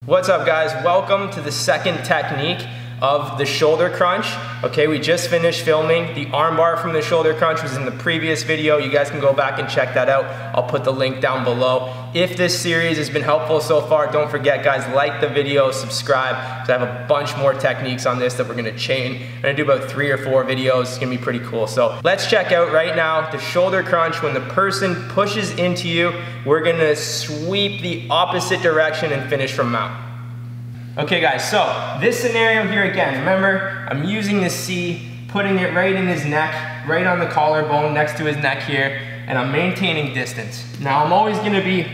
What's up, guys? Welcome to the second technique of the shoulder crunch. Okay, we just finished filming. The arm bar from the shoulder crunch was in the previous video. You guys can go back and check that out. I'll put the link down below. If this series has been helpful so far, don't forget, guys, like the video, subscribe, because I have a bunch more techniques on this that we're gonna chain. I'm gonna do about 3 or 4 videos. It's gonna be pretty cool. So let's check out right now the shoulder crunch. When the person pushes into you, we're gonna sweep the opposite direction and finish from mount. Okay, guys, so this scenario here again, remember, I'm using the C, putting it right in his neck, right on the collarbone next to his neck here, and I'm maintaining distance. Now, I'm always gonna be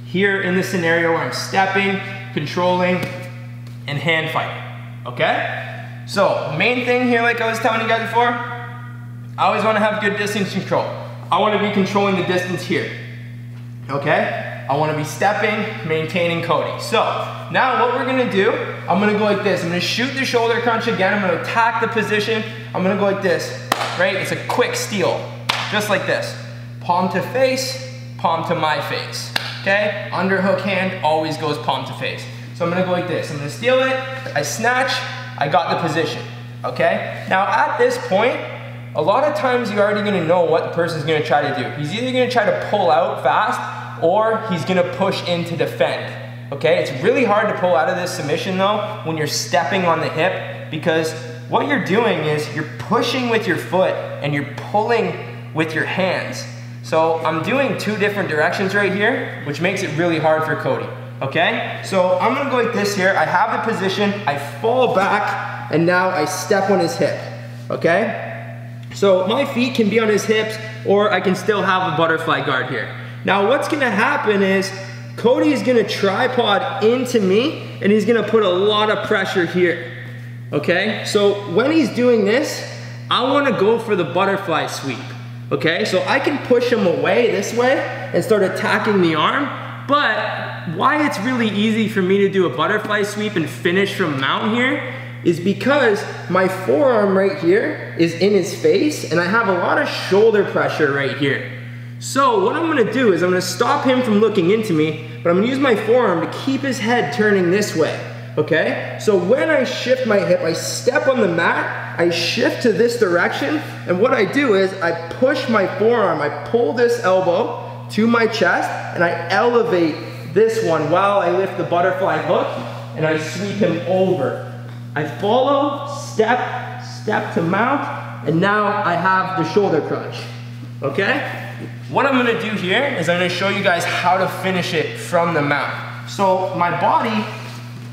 here in the scenario where I'm stepping, controlling, and hand fighting, okay? So, main thing here, like I was telling you guys before, I always wanna have good distance control. I wanna be controlling the distance here, okay? I wanna be stepping, maintaining Cody. So, now what we're gonna do, I'm gonna go like this. I'm gonna shoot the shoulder crunch again. I'm gonna attack the position. I'm gonna go like this, right? It's a quick steal, just like this. Palm to face, palm to my face, okay? Underhook hand always goes palm to face. So I'm gonna go like this. I'm gonna steal it, I snatch, I got the position, okay? Now at this point, a lot of times you're already gonna know what the person's gonna try to do. He's either gonna try to pull out fast, or he's gonna push in to defend, okay? It's really hard to pull out of this submission though when you're stepping on the hip, because what you're doing is you're pushing with your foot and you're pulling with your hands. So I'm doing 2 different directions right here, which makes it really hard for Cody, okay? So I'm gonna go like this here. I have the position, I fall back, and now I step on his hip, okay? So my feet can be on his hips, or I can still have a butterfly guard here. Now what's gonna happen is Cody is gonna tripod into me and he's gonna put a lot of pressure here, okay? So when he's doing this, I wanna go for the butterfly sweep, okay? So I can push him away this way and start attacking the arm, but why it's really easy for me to do a butterfly sweep and finish from mount here is because my forearm right here is in his face and I have a lot of shoulder pressure right here. So what I'm gonna do is I'm gonna stop him from looking into me, but I'm gonna use my forearm to keep his head turning this way, okay? So when I shift my hip, I step on the mat, I shift to this direction, and what I do is I push my forearm, I pull this elbow to my chest, and I elevate this one while I lift the butterfly hook, and I sweep him over. I follow, step, step to mount, and now I have the shoulder crunch, okay? What I'm gonna do here is I'm gonna show you guys how to finish it from the mount. So my body,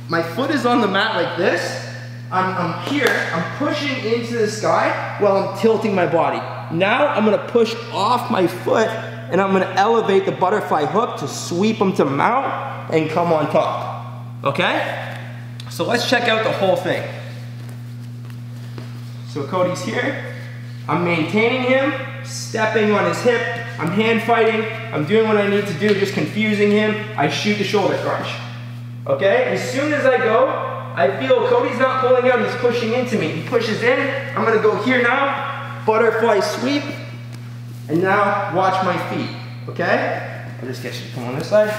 my foot is on the mat like this. I'm here, I'm pushing into the sky while I'm tilting my body. Now I'm gonna push off my foot and I'm gonna elevate the butterfly hook to sweep them to mount and come on top, okay? So let's check out the whole thing. So Cody's here, I'm maintaining him, stepping on his hip, I'm hand fighting, I'm doing what I need to do, just confusing him, I shoot the shoulder crunch. Okay, as soon as I go, I feel Cody's not pulling out, he's pushing into me. He pushes in, I'm gonna go here now, butterfly sweep, and now watch my feet, okay? I'll just get you to come on this side.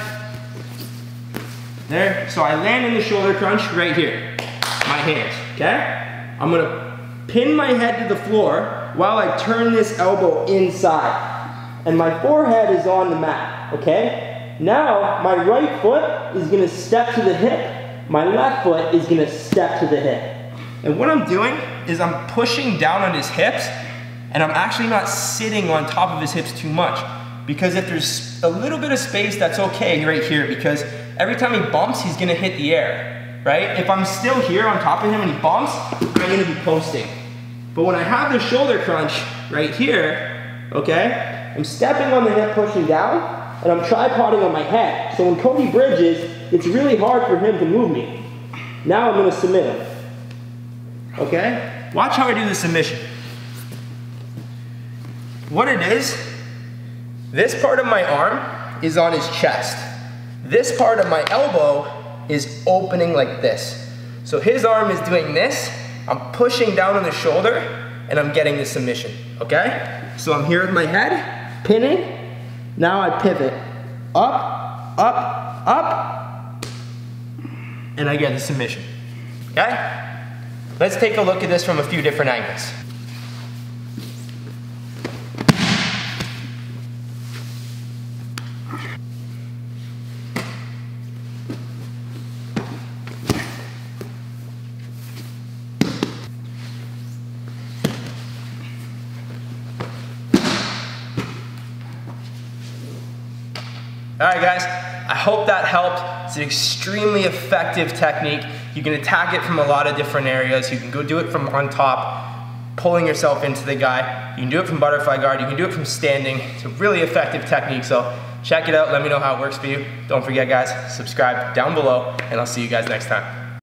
There, so I land in the shoulder crunch right here, my hands, okay? I'm gonna pin my head to the floor while I turn this elbow inside. And my forehead is on the mat, okay? Now, my right foot is gonna step to the hip, my left foot is gonna step to the hip. And what I'm doing is I'm pushing down on his hips, and I'm actually not sitting on top of his hips too much, because if there's a little bit of space, that's okay right here, because every time he bumps, he's gonna hit the air, right? If I'm still here on top of him and he bumps, I'm gonna be posting. But when I have the shoulder crunch right here, okay, I'm stepping on the hip, pushing down, and I'm tripoding on my head. So when Cody bridges, it's really hard for him to move me. Now I'm gonna submit him, okay? Watch how I do the submission. What it is, this part of my arm is on his chest. This part of my elbow is opening like this. So his arm is doing this, I'm pushing down on the shoulder, and I'm getting the submission, okay? So I'm here with my head, pinning, now I pivot, up, up, up, and I get a submission. Okay? Let's take a look at this from a few different angles. All right, guys, I hope that helped. It's an extremely effective technique. You can attack it from a lot of different areas. You can go do it from on top, pulling yourself into the guy. You can do it from butterfly guard. You can do it from standing. It's a really effective technique, so check it out. Let me know how it works for you. Don't forget, guys, subscribe down below, and I'll see you guys next time.